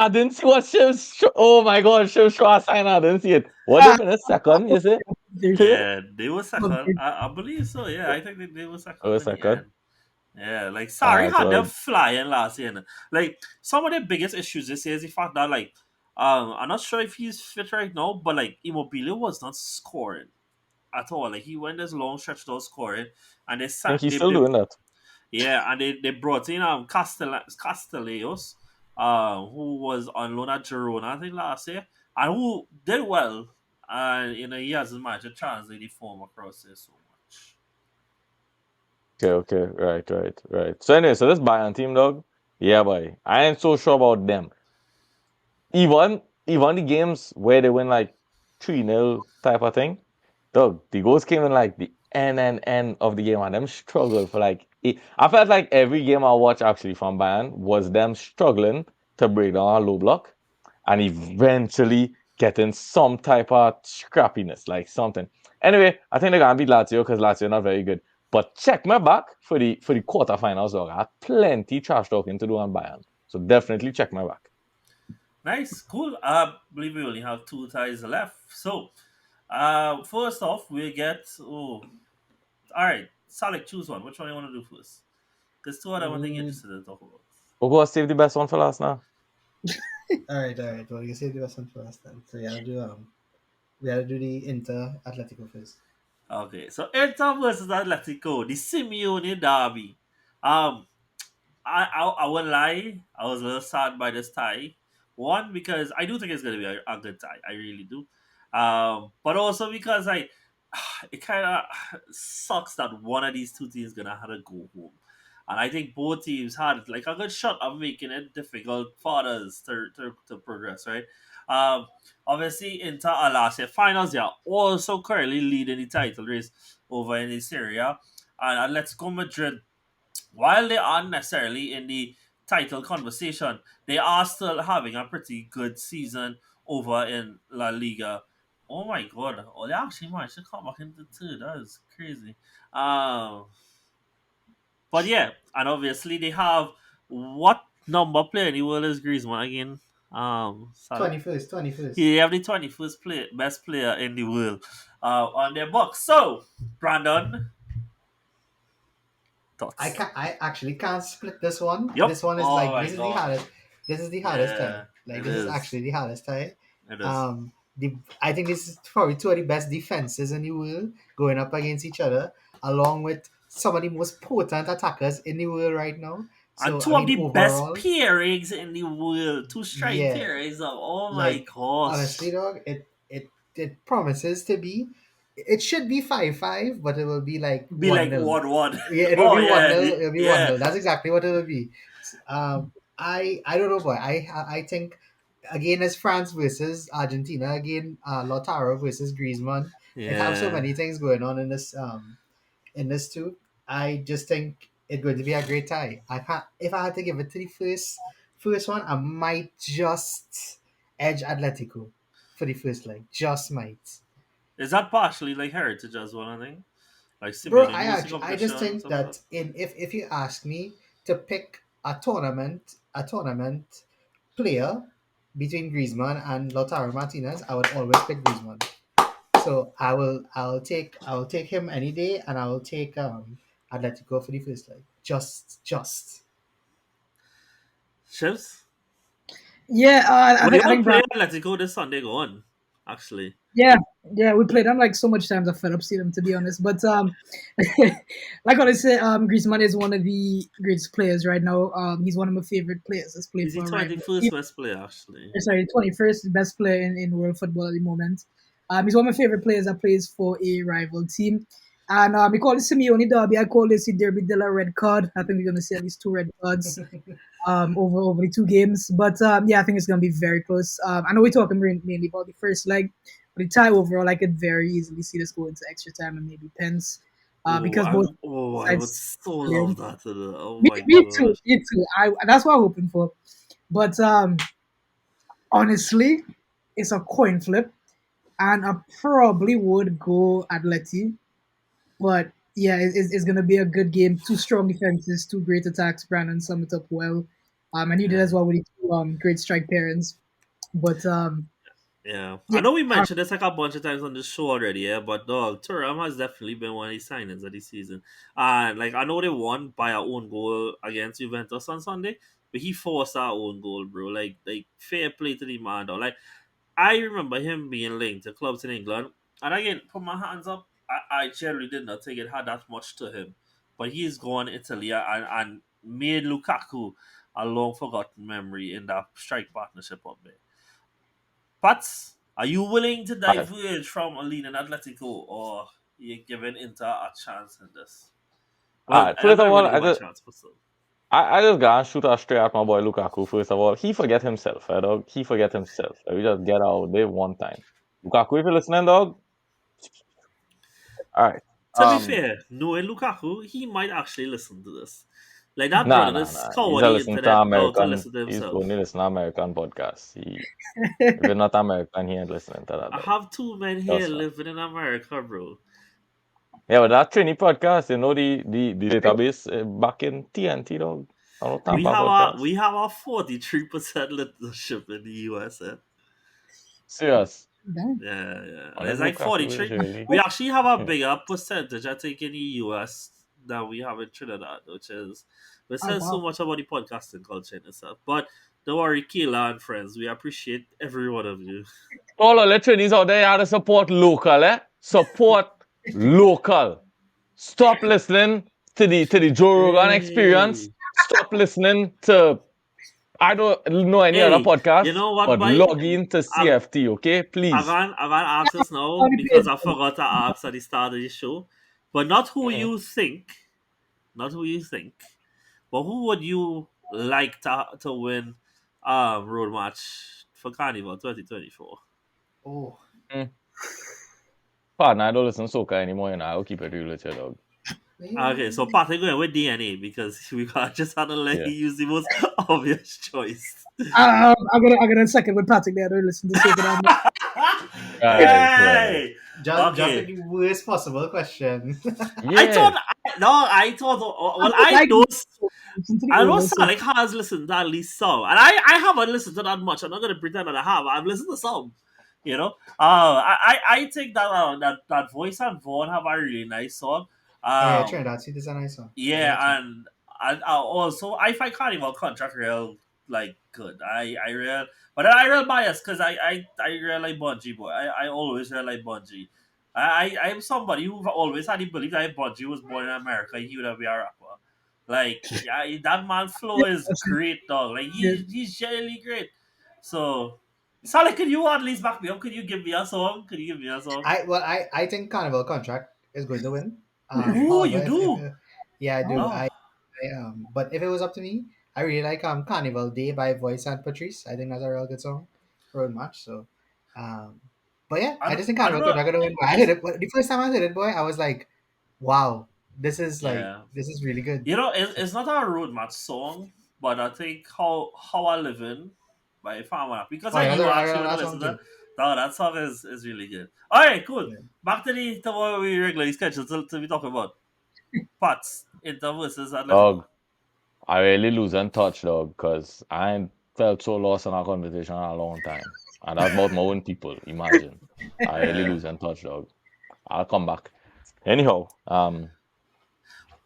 oh my god, Shiv sign. I didn't see it. What they Ah, finished second, you say? Yeah, they were second. I believe so. Yeah, I think they were Oh, second in the second. end. Yeah, like sorry Alright, had them well, flying last year. Like some of the biggest issues this year is the fact that like I'm not sure if he's fit right now, but like Immobile was not scoring at all. Like he went this long stretch without scoring, and they I think sat he's still doing that. yeah, and they brought in Castellanos, who was on loan at Girona I think last year, and who did well, and he hasn't managed to translate the form across there so much. Okay, right. So anyway, so this Bayern team, dog, Yeah, boy. I ain't so sure about them. Even the games where they win like 3-0 type of thing, dog, the goals came in like the end of the game and them struggled for like I felt like every game I watched actually from Bayern was them struggling to break down a low block and eventually getting some type of scrappiness, like something. Anyway, I think they're gonna beat Lazio because Lazio not very good. But check my back for the quarterfinals, dog. I had plenty trash talking to do on Bayern. So definitely check my back. Nice, cool. Believe we only have two ties left. So, first off, we get. Oh, all right. Salik, choose one. Which one you want to do first? Because two of them I think you're Mm, interested in talk about. We'll go save the best one for last now. all right. Well, you say the best one first then. So we gotta do the Inter Atletico first. Okay, so Inter versus Atletico, the Simeone derby. Um, I won't lie, I was a little sad by this tie. One, because I do think it's going to be a good tie. I really do. But also because it kind of sucks that one of these two teams going to have to go home. And I think both teams had like a good shot of making it difficult for others to progress, right? Um, Obviously, Inter are last year finals. They are also currently leading the title race over in the Syria. And Atletico Madrid, while they aren't necessarily in the title conversation, they are still having a pretty good season over in La Liga. Oh my god! Oh, they actually managed to come back into two. That is crazy. Um, but yeah, and obviously they have what number player in the world is Griezmann again? Salik. 21st, 21st. He have the 21st player, best player in the world, on their box. So, Brandon, thoughts? I actually can't split this one. Yep. This one is Oh like my this is the god. hardest. This is the hardest tie. Yeah, Like it this is is. actually the hardest tie. It is. The I think this is probably two of the best defenses in the world going up against each other, along with some of the most potent attackers in the world right now. And So I two of mean, the best overall, pairings in the world. Two strike yeah, pairings of oh my like gosh. honestly, dog, it promises to be. It should be 5-5, but it will be like Be one like nil. 1-1. Yeah, it will Oh be one yeah. nil. It'll be one Yeah. nil. That's exactly what it will be. I don't know, boy. I think again as France versus Argentina again, Lautaro versus Griezmann. It have so Yeah. many things going on in this too. I just think it's going to be a great tie. I can't if I had to give it to the first one, I might just edge Atletico for the first leg. Just might. Is that partially like heritage as well, I think? Like Bro, Simeone knows the I just competition and think stuff like that? that in if you ask me to pick a tournament player between Griezmann and Lautaro Martinez, I would always pick Griezmann. So I will take him any day, and I will take Atletico for the first leg. Just Chips? Yeah, Well, you I all think play Brad. Atletico this Sunday going, actually. Yeah, yeah, we played them like so much times. I fed up seeing them, to be honest. But like what I said, Griezmann is one of the greatest players right now. He's one of my favorite players. That's played Is he for a rival. 21st best player, actually? Sorry, 21st best player in world football at the moment. He's one of my favorite players that plays for a rival team. And we call this Simeone Derby. I call this the Derby de la Red Card. I think we're going to see at least two red cards over the two games. But yeah, I think it's going to be very close. I know we're talking mainly about the first leg, but the tie overall, I could very easily see this go into extra time and maybe pens because both I would sides. so love that. Oh Me, my me too. gosh. Me too. That's what I'm hoping for. But honestly, it's a coin flip, and I probably would go Atleti. But yeah, it's going to be a good game. Two strong defenses, two great attacks. Brandon summed it up well. And you did as Yeah. well with the two great strike pairings. But Yeah, I yeah, know we mentioned this like a bunch of times on the show already, yeah. But dog, Thuram has definitely been one of the signings of the season, and like I know they won by our own goal against Juventus on Sunday, but he forced our own goal, bro. Like fair play to the man, dog. Like I remember him being linked to clubs in England, and again, put my hands up. I generally did not think it had that much to him, but he's gone Italy and made Lukaku a long forgotten memory in that strike partnership up there. But are you willing to Alright. diverge from a leading Atletico, or you giving Inter a chance in this? Well, First of I'm all, going to give a chance for some. I just gotta shoot a straight at my boy Lukaku. First of all, he forget himself, dog. He forget himself. We just get out there one time. Lukaku, if you're listening, dog. All right. To be fair, knowing Lukaku, he might actually listen to this. Like that Nah, brother nah, is nah. scour He's a the listen to internet out to American. listen to He's himself. only listen to American podcasts. If you're not American, he ain't listening to that, I dog. have two men here Trust me. living in America, bro. Yeah, but that Trini podcast, the database back in TNT, dog. I don't We Tampa have podcast. a 43% listenership in the US. Serious. Damn. Yeah. And if It's like Lukaku is 43. really. We actually have a bigger percentage, I think, in the US than we have in Trinidad, which Oh, says so wow. much about the podcasting culture in itself. But don't worry, Keela and friends, we appreciate every one of you. All the Trinis out there, you have to support local, eh? Support local. Stop listening to the Joe Rogan experience. Hey, Stop listening to I don't know any other hey, you podcast, know what, but Mike? log in to I, CFT, okay? Please. I got ask this now Only because played I forgot to ask at the start of the show. But not who Mhm. you think, not who you think, but who would you like to win road match for Carnival 2024? Oh, Mm. Partner, I don't listen to soca anymore, and I'll keep it real with you, dog. Okay, so Patrick going with DNA because we got just had to let Yeah. you use the most obvious choice. I'm gonna second with Patrick there to listen to Soka Dam. Right, right. Hey, just like okay. the worst possible question. I Yeah. thought I thought well I Like, know listen to the I know older Soka. Sonic has listened to at least some, and I haven't listened to that much. I'm not gonna pretend that I have. I've listened to some, you know. I think that that voice and Vaughn have a really nice song. Oh yeah, Um, Trinidad Sweet is a nice song. yeah, Very true. and also I find Carnival contract real like good. I real, but I real biased because I real like Bungie boy. I always real like Bungie. I am somebody who always had the belief that if Bungie was born in America, he would have been a rapper. Like yeah, that man flow is That's great, dog. Like good. he's genuinely great. So, Sally, could you at least back me up? Could you give me a song? Could you give me a song? I think Carnival contract is going to win. Oh, However, you if do? yeah, I do. Oh, But if it was up to me, I really like Carnival Day by Voice and Patrice. I think that's a real good song for a match. So, um, but yeah, I just think I don't Carnival know. contract gonna win. I heard it the first time I heard it, boy. I was like, wow, Yeah. this is really good. You know, it's not a road match song, but I think how I live in by Farmer because Oh I yeah, knew I actually know when I that listen song to too. that song is really good. All right, cool. Yeah. Back to what we regularly scheduled to be talking about. Pats Inter versus Atletico. Dog, I really losing touch, dog, because I ain't felt so lost in our conversation in a long time. And that's about my own people, imagine. I really Yeah. losing touch, dog. I'll come back. Anyhow, I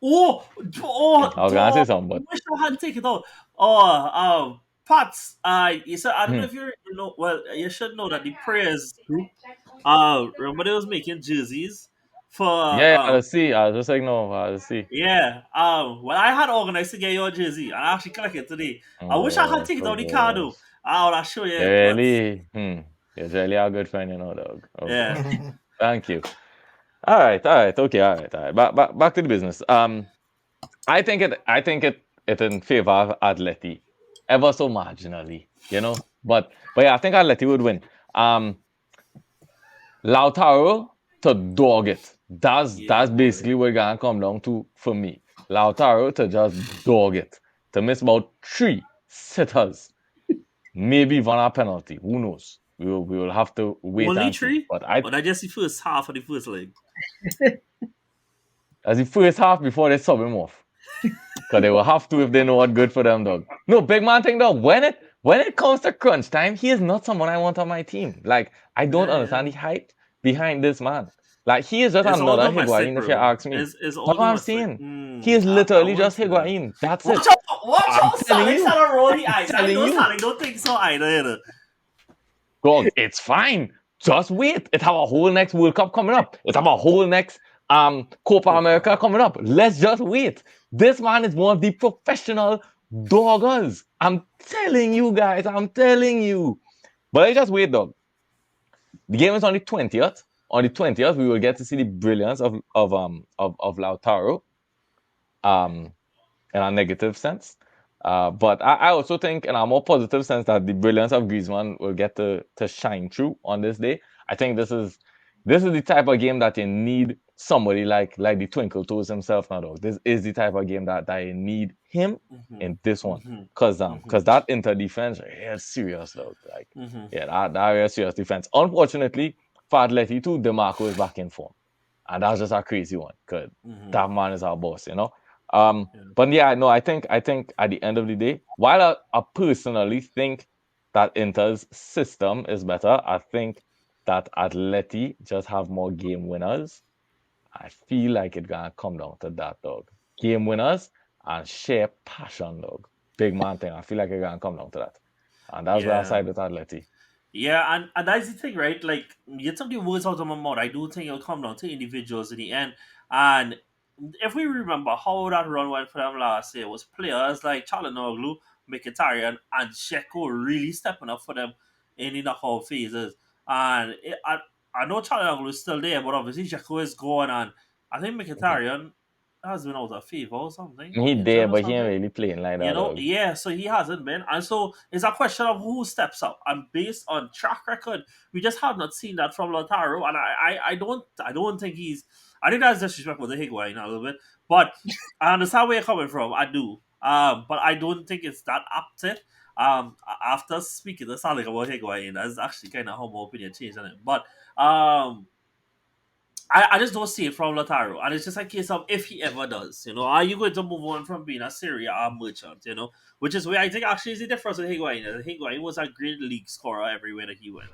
was gonna say Dog. something, I but wish I had taken it out. Pats. You said I don't know hmm. if you know. Well, you should know that the prayers group. Remember they was making jerseys for Yeah, I'll see. I was just like, no, I'll see. yeah. Well, I had organized to get your jersey. I actually collected today. I wish I had Oh, taken so out the card though. gosh. I'll show you You it, but really, you're really a good friend, dog. Oh yeah. gosh. Thank you. All right, okay, all right. Back to the business. I think it in favor of Atleti, ever so marginally, But yeah, I think Atleti would win. Um, Lautaro to dog it. Yeah, That's boy. basically what it's gonna come down to for me. Lautaro to just dog it. To miss about 3 sitters. Maybe even a penalty. Who knows? We will have to wait Only and see. three? But I Or that just the first half of the first leg. as the first half before they sub him off. Because they will have to if they know what good for them, dog. No, big man thing, dog. When it comes to crunch time, he is not someone I want on my team. Like, I don't Yeah. understand the hype behind this man. Like, he is just It's all another domestic, Higuain, if you bro. ask me. It's That's all what I'm domestic. saying. He is I literally won't just say that. Higuain. That's Watch it. out! Watch I'm out, telling Sonic you. trying to roll the eyes. I Telling know you. Sonic don't think so either. Dog, it's fine. Just wait. It have a whole next World Cup coming up. It have a whole next Copa America Copa. coming up. Let's just wait. This man is one of the professional doggers. I'm telling you guys. I'm telling you. But let's just wait, dog. The game is on the 20th. On the 20th, we will get to see the brilliance of Lautaro. Um, in a negative sense. But I also think in a more positive sense that the brilliance of Griezmann will get to shine through on this day. I think this is the type of game that you need somebody like the Twinkle Toes himself now. Though this is the type of game that you need him Mm-hmm. in this one, Mm-hmm. cause that inter defense is serious though. Like Mm-hmm. yeah, that is serious defense. Unfortunately, for Atleti too, DeMarco is back in form, and that's just a crazy one. Cause Mm-hmm. that man is our boss. Um, Yeah. but yeah, no, I think at the end of the day, while I personally think that Inter's system is better, I think that Atleti just have more game winners. I feel like it gonna come down to that, dog. Game winners and sheer passion, dog. Big man thing. I feel like it gonna come down to that. And that's where I Yeah. side with Atleti. Yeah, and that's the thing, right? Like you took the words out of my mouth. I do think it'll come down to individuals in the end. And if we remember how that run went for them last year, it was players like Chalanoglu, Mkhitaryan, and Sheko really stepping up for them in the knockout phases. And I know Chalanoglu is still there, but obviously Sheko is gone, and I think Mhm. Mkhitaryan has been out of favor or something, He injured did, or but he ain't something. really playing like that, dog. Yeah, so he hasn't been. And so it's a question of who steps up. And based on track record, we just have not seen that from Lautaro. And I don't think he's I think that's disrespectful to Higuain a little bit. But I understand where you're coming from. I do. But I don't think it's that apt it. After speaking to Salik about Higuain, that's actually kind of how my opinion changed on it. But um I just don't see it from Lautaro. And it's just a case of if he ever does, are you going to move on from being a Serie A merchant, Which is where I think actually is the difference with Higuain. Higuain was a great league scorer everywhere that he went.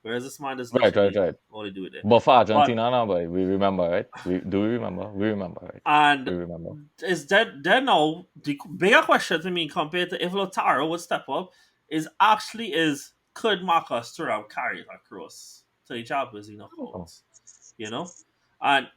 Whereas this man just Right, right, literally right. only do it there. But for But Argentina now, boy, we remember, right? We remember? We remember, right? and We remember. is that then now the bigger question to me compared to if Lautaro would step up is could Marcus Thuram carry it across to the Champions League Oh, knockouts? You know? And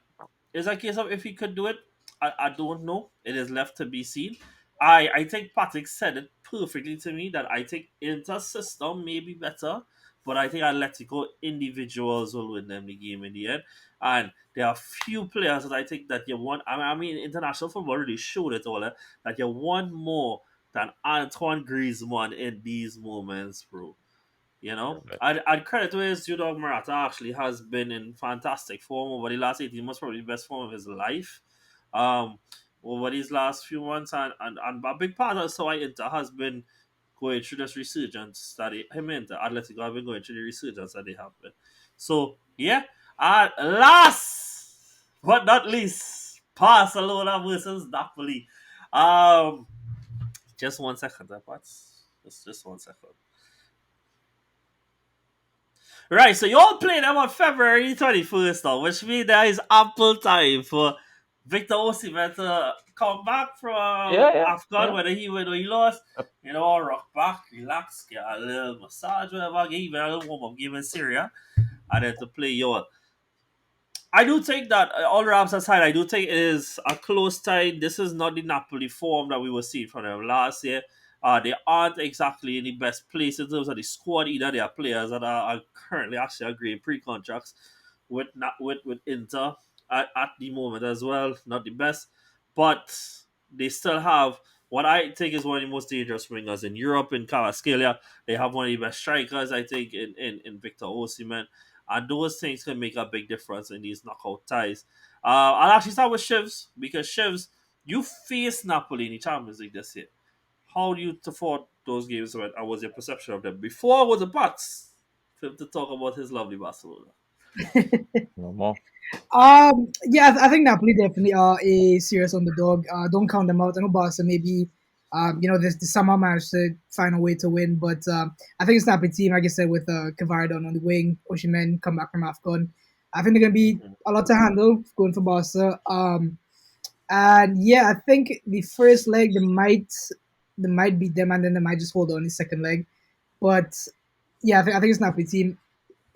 is a case of if he could do it. I don't know. It is left to be seen. I think Patrick said it perfectly to me that I think Inter system may be better, but I think Atletico individuals will win them the game in the end. And there are few players that I think that you want. I mean, international football really showed it all that you want more than Antoine Griezmann in these moments, bro. right. I'd credit to his Judo Murata actually has been in fantastic form over the last 18 months, probably the best form of his life. Um, over these last few months, and a big part of so I Inter has been going through this resurgence that him and Atletico have been going through the resurgence that they have been. So yeah, last but not least, Barcelona versus Napoli. Um, just 1 second, but just 1 second. Right, so you all play them on February 21st now, which means there is ample time for Victor Osimhen to come back from Yeah, yeah, Afghan, yeah. whether he win or he lost, Yep. rock back, relax, get a little massage, whatever, get even a little warm up game in Syria, and then to play your I do think that all rams aside, I do think it is a close tie. This is not the Napoli form that we were seeing from them last year. They aren't exactly in the best place in terms of the squad either. They are players that are currently actually agreeing pre-contracts with Inter at the moment as well. Not the best, but they still have what I think is one of the most dangerous wingers in Europe in Kvaratskhelia. They have one of the best strikers, I think, in Victor Osimhen, and those things can make a big difference in these knockout ties. I'll actually start with Shivs because Shivs, you faced Napoli in the Champions League this year. How do you thought those games went, and was your perception of them before was the buts? For him to talk about his lovely Barcelona. No more. Yeah, I think Napoli definitely are a serious underdog. Don't count them out. I know Barca maybe, this summer managed to find a way to win, but I think it's Napoli team, like I said, with Kvaradon on the wing, Oshimen come back from AFCON. I think they're gonna be Mhm. a lot to handle going for Barca. And yeah, I think the first leg they might beat them, and then they might just hold on the second leg. But yeah, I think it's Napoli team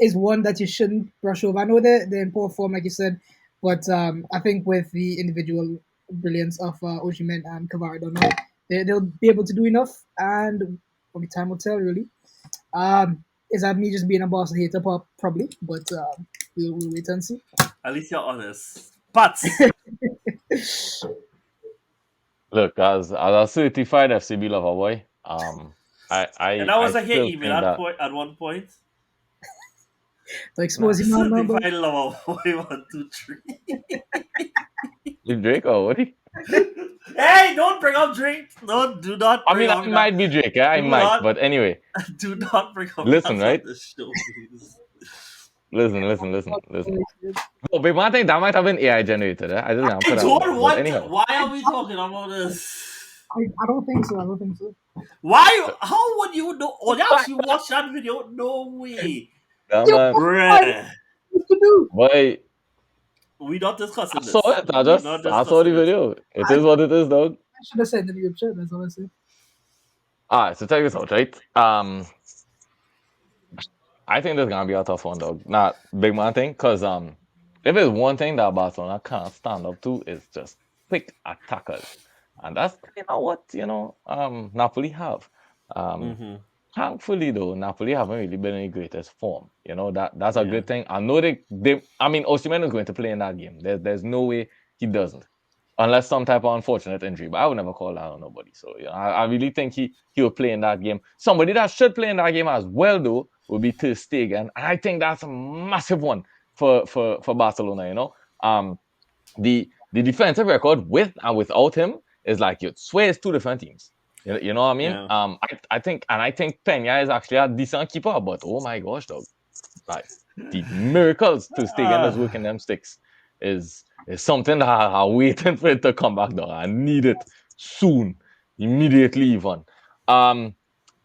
is one that you shouldn't brush over. I know they're in poor form, like you said, but I think with the individual brilliance of Osimhen and Kvaradon, they'll be able to do enough, and only time will tell, really. Is that me just being a boss hater? Probably, but we'll wait and see. At least you're honest. But Look, as a certified FCB lover boy, And that I was a hit still even think that at one point. To expose him man, but Certified lover boy 1, 2, 3. if Drake or what? Hey, don't bring up Drake. No, do not I bring mean, up I that. might be Drake, yeah, I Do might, not, but anyway, do not bring up listen, that on right? the show, please. Listen. No, but one thing that might have been AI generated. I just gonna I put that out there. don't But want. anyhow, Why are we talking about this? I don't think so. I don't think so. Why? How would you know? Oh, you actually watched that video? No way, yeah, Yo, man, bruh. what to do? boy, We not I discussing saw this. it. We not I saw the discussing this. video. It I is what it is, dog. should have said in the group chat. That's all I said. Alright, so check this out, right? I think this is gonna be a tough one, dog. Not big man thing, cause if there's one thing that Barcelona can't stand up to is just quick attackers, and that's what Napoli have. Um, Mm-hmm. Thankfully, though, Napoli haven't really been in the greatest form. That's a Yeah. good thing. I know I mean, Osimhen is going to play in that game. There's no way he doesn't, unless some type of unfortunate injury. But I would never call that on nobody. So I really think he will play in that game. Somebody that should play in that game as well, though, will be Ter Stegen, and I think that's a massive one for Barcelona. The defensive record with and without him is like you'd swear it's two different teams. You know what I mean? Yeah. I think Pena is actually a decent keeper, but oh my gosh, dog, like the miracles to Stegen does work in them sticks is something that I'm waiting for it to come back, dog. I need it soon, immediately even. Um,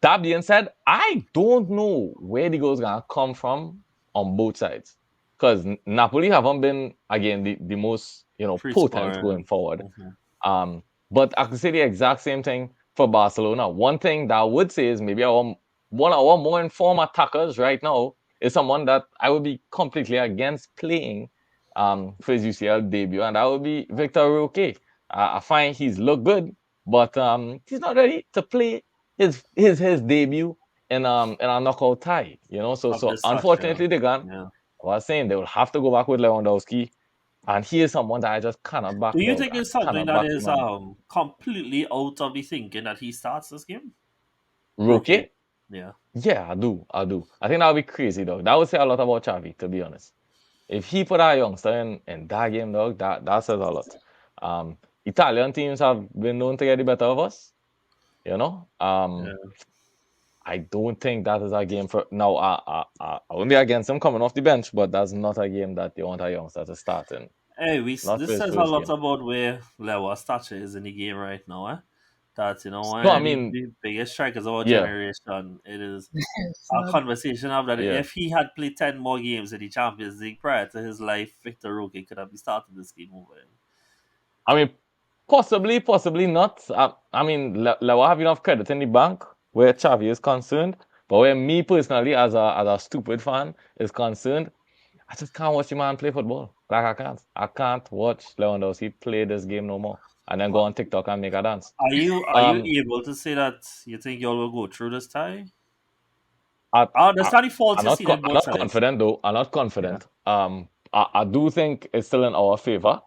that being said, I don't know where the goals gonna come from on both sides because Napoli haven't been again the most Free potent going scoring. forward. Mm-hmm. But I could say the exact same thing for Barcelona. One thing that I would say is maybe one of our more informed attackers right now is someone that I would be completely against playing for his UCL debut, and that would be Victor Roque. I find he's looked good, but he's not ready to play his debut in a knockout tie. Of So this such, yeah. unfortunately they gone. Yeah. I was saying they will have to go back with Lewandowski, and he is someone that I just cannot back, Do you dog. think I it's something cannot that back the is man. completely out of the thinking that he starts this game? Roque. Roque? Yeah. Yeah, I do. I think that would be crazy, dog. That would say a lot about Xavi, to be honest. If he put our youngster in that game, dog, that says a lot. Italian teams have been known to get the better of us, you know. Yeah. I don't think that is a game for now. I won't be against him coming off the bench, but that's not a game that you want a youngster to start in. Hey, Not for this his says a first lot game. about where Lewa stature is in the game right now, eh? That one No, I of mean, the biggest strikers of our yeah, generation. It is a Sad. conversation of that yeah. if he had played 10 more games in the Champions League prior to his life, Victor Roque could have been starting this game over him. I mean, possibly not. I mean, Lewa have enough credit in the bank where Xavi is concerned, but where me personally, as a stupid fan, is concerned, I just can't watch the man play football. Like I can't watch Lewandowski play this game no more, and then go What on TikTok and make a dance. are Um, you able to say that you think y'all will go through this tie? I, Oh, the I starting faults you see in I'm both not sides. confident though. I'm not Yeah. confident. I do think it's still in our favor,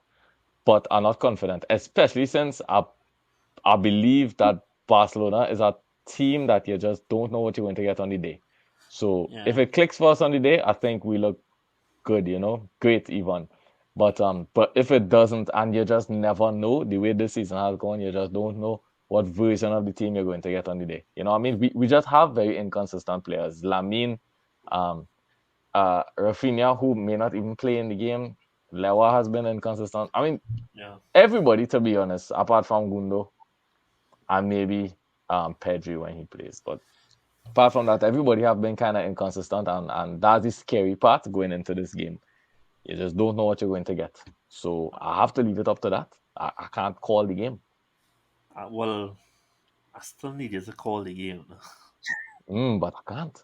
but I'm not confident, especially since I believe that Barcelona is a team that you just don't know what you're going to get on the day. So if Yeah. it clicks for us on the day, I think we look good, great even. But if it doesn't, and you just never know the way this season has gone, you just don't know what version of the team you're going to get on the day. I mean, we just have very inconsistent players. Lamine, um, Rafinha, who may not even play in the game. Lewa has been inconsistent. I mean, Yeah. everybody, to be honest, apart from Gundo and maybe Pedri when he plays. But apart from that, everybody have been kind of inconsistent, and that's the scary part going into this game. You just don't know what you're going to get. So I have to leave it up to that. I can't call the game. Well, I still need you to call the game. But I can't.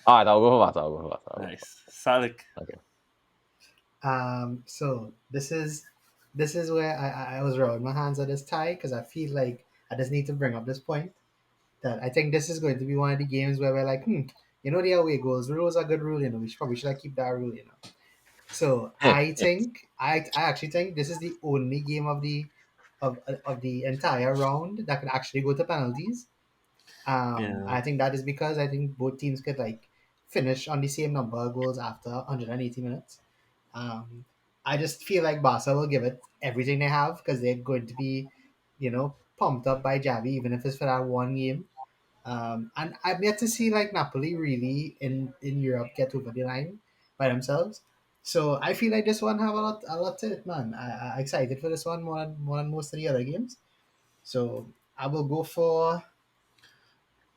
All right, I'll go for that. Nice. Salik. Okay. So this is where I was rubbing my hands on this tie because I feel like I just need to bring up this point that I think this is going to be one of the games where we're like, the away goals rules are good rule, we should like keep that rule. So I actually think this is the only game of the of the entire round that could actually go to penalties. Yeah. I think that is because I think both teams could like finish on the same number of goals after 180 minutes. Um, I just feel like Barca will give it everything they have because they're going to be, pumped up by Javi, even if it's for that one game. And I've yet to see like Napoli really in Europe get over the line by themselves. So I feel like this one have a lot to it, man. I excited for this one more than most of the other games. So I will go for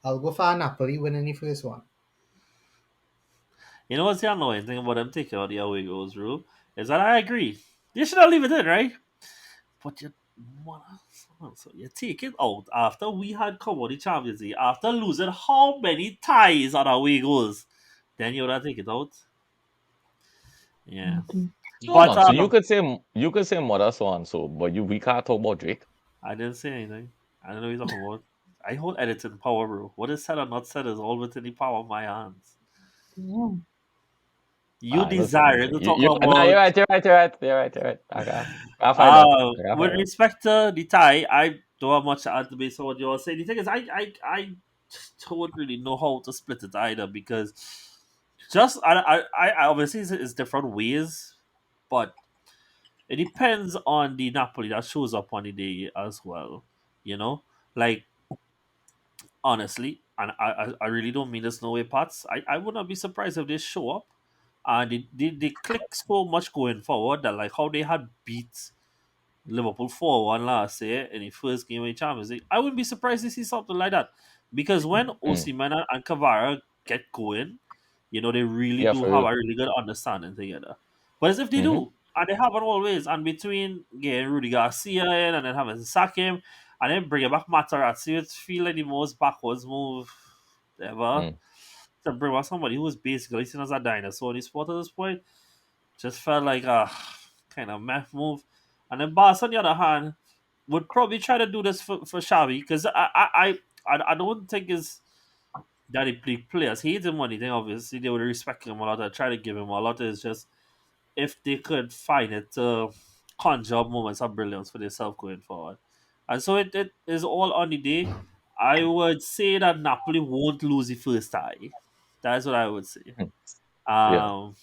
I'll go for Napoli winning the first one. You know what's the annoying thing about them taking out the away goals rule is that I agree. You should not leave it in, right? But you so you take it out after we had come out the Champions League, after losing how many ties on away goals. Then you would have take it out. Yeah. Mhm. Hold But on. So you could say mother so and so, but we can't talk about Drake. I didn't say anything. I don't know what you're talking about. I hold editing power, bro. What is said or not said is all within the power of my hands. Yeah. You Ah, listen, desire listen. to talk You no, about you're right. You're right. You're right. You're right. You're right. I find out. I with find out. respect to the tie, I don't have much to add to base on what you're saying. The thing is, I just don't really know how to split it either because just I obviously it's different ways, but it depends on the Napoli that shows up on the day as well. You know, like honestly, and I really don't mean this no way, Pats. I would not be surprised if they show up and they click so much going forward that like how they had beat Liverpool 4-1 last year in the first game of the Champions League. I wouldn't be surprised to see something like that. Because when Mm. Osimhen and Cavara get going, they really Yeah, do for have real. a really good understanding together. But as if they Mm-hmm. do, and they haven't always, and between getting Rudy Garcia in and then having to sack him, and then bringing back Materazzi, it feel like the most backwards move ever. Mm. To bring back somebody who was basically seen as a dinosaur in the sport at this point. Just felt like a kind of meh move. And then Barca, on the other hand, would probably try to do this for Xavi because I don't think it's that he players hate him or anything. Obviously, they would respect him a lot. I try to give him a lot. It's just if they could find it to conjure up moments of brilliance for themselves going forward. And so it is all on the day. I would say that Napoli won't lose the first tie. That's what I would say. Mm. Yeah. Um,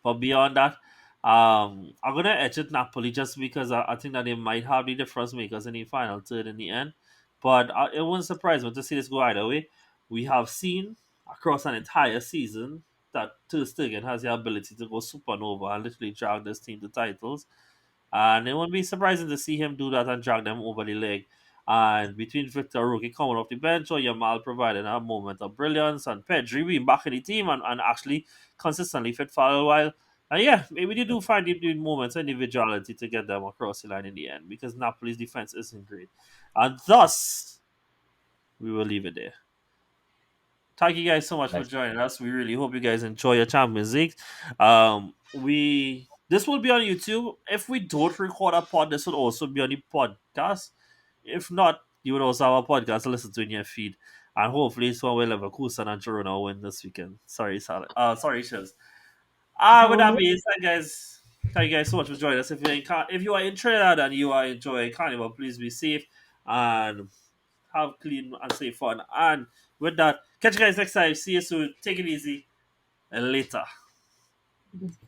but beyond that, I'm gonna edge it Napoli just because I think that they might have the difference makers in the final third in the end. But it wouldn't surprise me to see this go either way. We have seen across an entire season that Ter Stegen has the ability to go supernova and literally drag this team to titles. And it wouldn't be surprising to see him do that and drag them over the leg. And between Victor Rookie coming off the bench or Yamal providing a moment of brilliance and Pedri being back in the team and actually consistently fit for a while. And yeah, maybe they do find the moments of individuality to get them across the line in the end because Napoli's defense isn't great. And thus, we will leave it there. Thank you guys so much for Nice. joining us. We really hope you guys enjoy your Champions League. We this will be on YouTube. If we don't record a pod, this will also be on the podcast. If not, you would also have a podcast to listen to in your feed. And hopefully it's one where Leverkusen and Girona win this weekend. Sorry, Sal. Sorry, Shiz. With that Oh, being said, guys, thank you guys so much for joining us. If you are in Trinidad and you are enjoying Carnival, please be safe and have clean and safe fun. And with that, catch you guys next time. See you soon. Take it easy and later. just